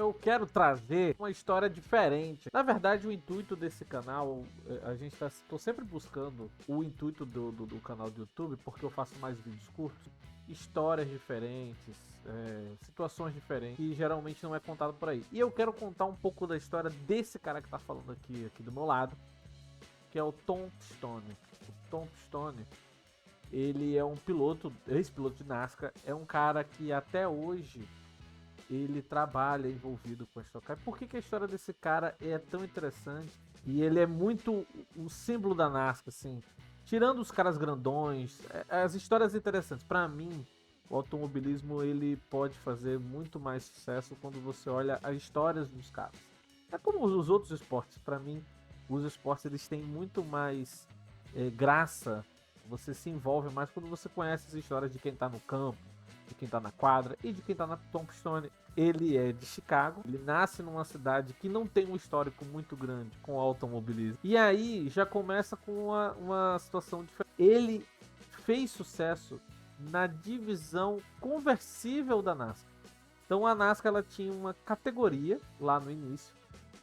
eu quero trazer uma história diferente. Na verdade, o intuito desse canal, tô sempre buscando o intuito do canal do YouTube, porque eu faço mais vídeos curtos, histórias diferentes, situações diferentes, que geralmente não é contado por aí. E eu quero contar um pouco da história desse cara que tá falando aqui do meu lado, que é o Tom Stone. O Tom Stone, ele é um piloto, ex-piloto de NASCAR, é um cara que até hoje ele trabalha envolvido com a Stock Car. Por que a história desse cara é tão interessante? E ele é muito o símbolo da NASCAR, assim. Tirando os caras grandões, as histórias interessantes. Para mim, o automobilismo ele pode fazer muito mais sucesso quando você olha as histórias dos caras. É como os outros esportes. Para mim, os esportes eles têm muito mais graça. Você se envolve mais quando você conhece as histórias de quem tá no campo, de quem tá na quadra e de quem tá na Tombstone. Ele é de Chicago, ele nasce numa cidade que não tem um histórico muito grande com o automobilismo. E aí já começa com uma situação diferente. Ele fez sucesso na divisão conversível da NASCAR. Então a NASCAR ela tinha uma categoria lá no início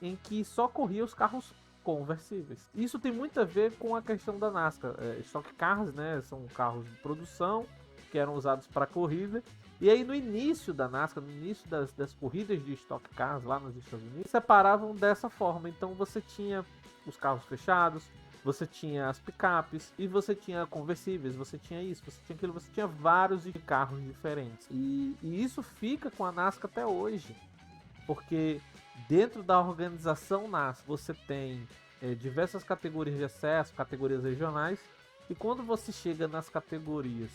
em que só corria os carros conversíveis. Isso tem muito a ver com a questão da NASCAR. Stock Cars, né, são carros de produção que eram usados para corrida. E aí no início da NASCAR, no início das corridas de Stock Cars lá nos Estados Unidos, separavam dessa forma. Então você tinha os carros fechados, você tinha as picapes e você tinha conversíveis, você tinha isso, você tinha aquilo, você tinha vários carros diferentes. E isso fica com a NASCAR até hoje, porque dentro da organização NASCAR você tem diversas categorias de acesso, categorias regionais, e quando você chega nas categorias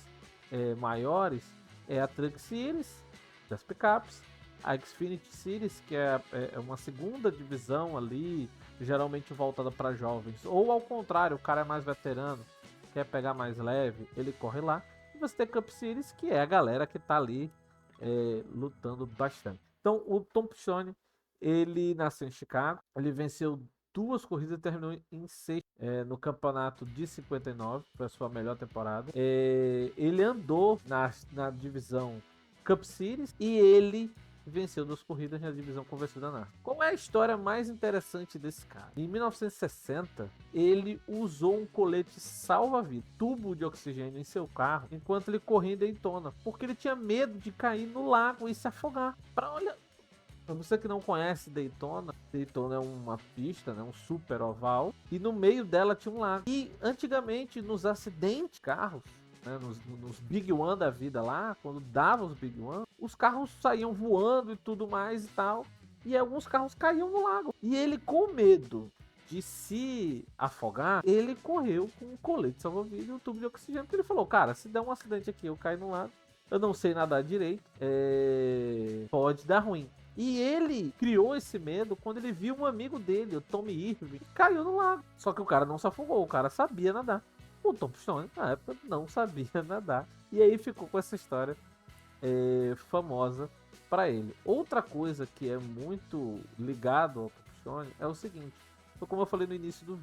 maiores, é a Truck Series das picapes, a Xfinity Series, que é uma segunda divisão ali, geralmente voltada para jovens, ou ao contrário, o cara é mais veterano, quer pegar mais leve, ele corre lá. E você tem a Cup Series, que é a galera que tá ali lutando bastante. Então o Tom Stone, ele nasceu em Chicago, ele venceu 2 corridas e terminou em 6 no campeonato de 59, foi a sua melhor temporada. Ele andou na divisão Cup Series e ele venceu 2 corridas na divisão conversível da NASCAR. Qual é a história mais interessante desse cara? Em 1960, ele usou um colete salva-vida, tubo de oxigênio em seu carro, enquanto ele corria em Daytona, porque ele tinha medo de cair no lago e se afogar. Pra você que não conhece Daytona, Daytona é uma pista, né, um super oval, e no meio dela tinha um lago. E antigamente, nos acidentes de carros, né, nos Big One da vida lá, quando dava os Big One, os carros saíam voando e tudo mais e tal, e alguns carros caíam no lago. E ele, com medo de se afogar, ele correu com um colete salva-vidas e um tubo de oxigênio, porque ele falou, cara, se der um acidente aqui, eu caio no lago, eu não sei nadar direito, pode dar ruim. E ele criou esse medo quando ele viu um amigo dele, o Tommy Irving, que caiu no lago. Só que o cara não se afogou, o cara sabia nadar. O Tom Stone, na época, não sabia nadar. E aí ficou com essa história famosa para ele. Outra coisa que é muito ligado ao Tom Stone é o seguinte. Como eu falei no início do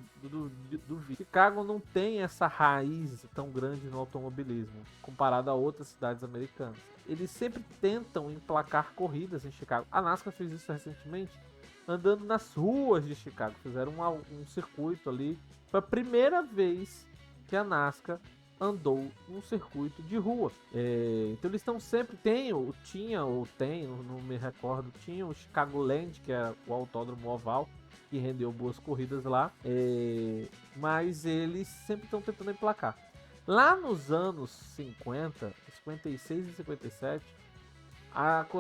vídeo, Chicago não tem essa raiz tão grande no automobilismo comparado a outras cidades americanas. Eles sempre tentam emplacar corridas em Chicago. A NASCAR fez isso recentemente, andando nas ruas de Chicago. Fizeram um circuito ali. Foi a primeira vez que a NASCAR andou num circuito de rua. Então eles estão sempre... Tinha, não me recordo, tinha o Chicagoland, que é o autódromo oval, que rendeu boas corridas lá, mas eles sempre estão tentando emplacar. Lá nos anos 50, 56 e 57,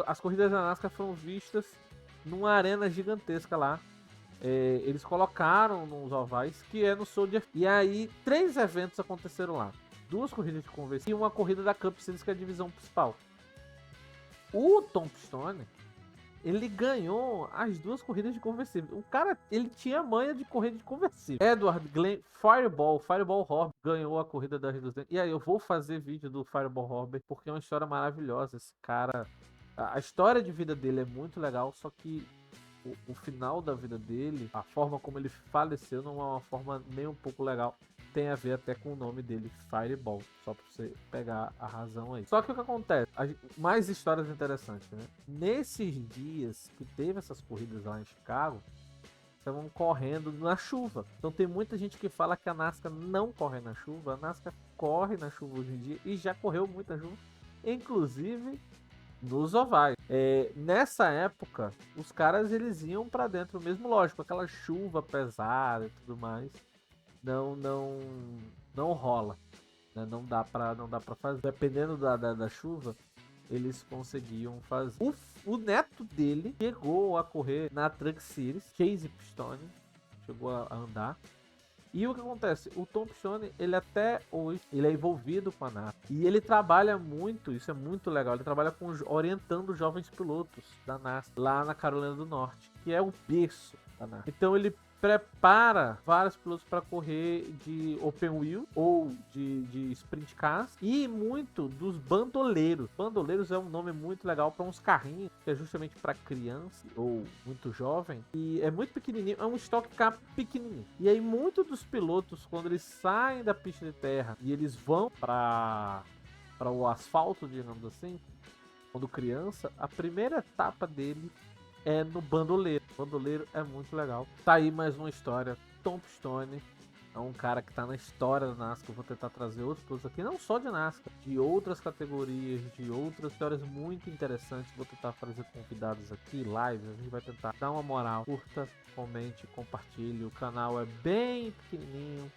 as corridas da NASCAR foram vistas numa arena gigantesca lá. Eles colocaram nos ovais, que é no Soldier. E aí 3 eventos aconteceram lá: 2 corridas de conversão e uma corrida da Cup Series, que é a divisão principal. O Tom Stone, ele ganhou as 2 corridas de conversível. O cara, ele tinha manha de corrida de conversível. Edward Glenn, Fireball Horber ganhou a corrida das 200. E aí eu vou fazer vídeo do Fireball Horber, porque é uma história maravilhosa. Esse cara, a história de vida dele é muito legal, só que o final da vida dele, a forma como ele faleceu, não é uma forma nem um pouco legal. tem a ver até com o nome dele, Fireball, só pra você pegar a razão aí. Só que o que acontece? Mais histórias interessantes, né? Nesses dias que teve essas corridas lá em Chicago, estavam correndo na chuva. Então tem muita gente que fala que a NASCAR não corre na chuva. A NASCAR corre na chuva hoje em dia e já correu muita chuva, inclusive nos ovais. Nessa época, os caras eles iam para dentro mesmo, lógico, aquela chuva pesada e tudo mais, não rola, né? Não dá para fazer. Dependendo da chuva, eles conseguiam fazer. O neto dele chegou a correr na Truck Series, Chase Pistone, chegou a andar. E o que acontece? O Tom Pistone, ele até hoje, ele é envolvido com a NASCAR. E ele trabalha muito, isso é muito legal, ele trabalha orientando jovens pilotos da NASCAR, lá na Carolina do Norte, que é o berço da NASCAR. Então ele prepara vários pilotos para correr de open wheel ou de sprint cars, e muito dos bandoleiros. Bandoleiros é um nome muito legal para uns carrinhos que é justamente para criança ou muito jovem, e é muito pequenininho, é um stock car pequenininho. E aí muitos dos pilotos, quando eles saem da pista de terra e eles vão para o asfalto, digamos assim, quando criança, a primeira etapa dele é no bandoleiro. O bandoleiro é muito legal. Tá aí mais uma história. Tom Pistone é um cara que tá na história da NASCAR. Eu vou tentar trazer outros produtos aqui, não só de NASCAR, de outras categorias, de outras histórias muito interessantes. Vou tentar fazer convidados aqui, lives. A gente vai tentar dar uma moral. Curta, comente, compartilhe. O canal é bem pequenininho.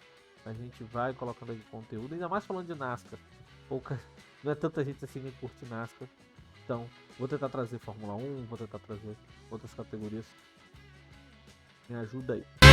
A gente vai colocando aqui conteúdo, ainda mais falando de NASCAR. Não é tanta gente assim que curte NASCAR. Então, vou tentar trazer Fórmula 1, vou tentar trazer outras categorias. Me ajuda aí.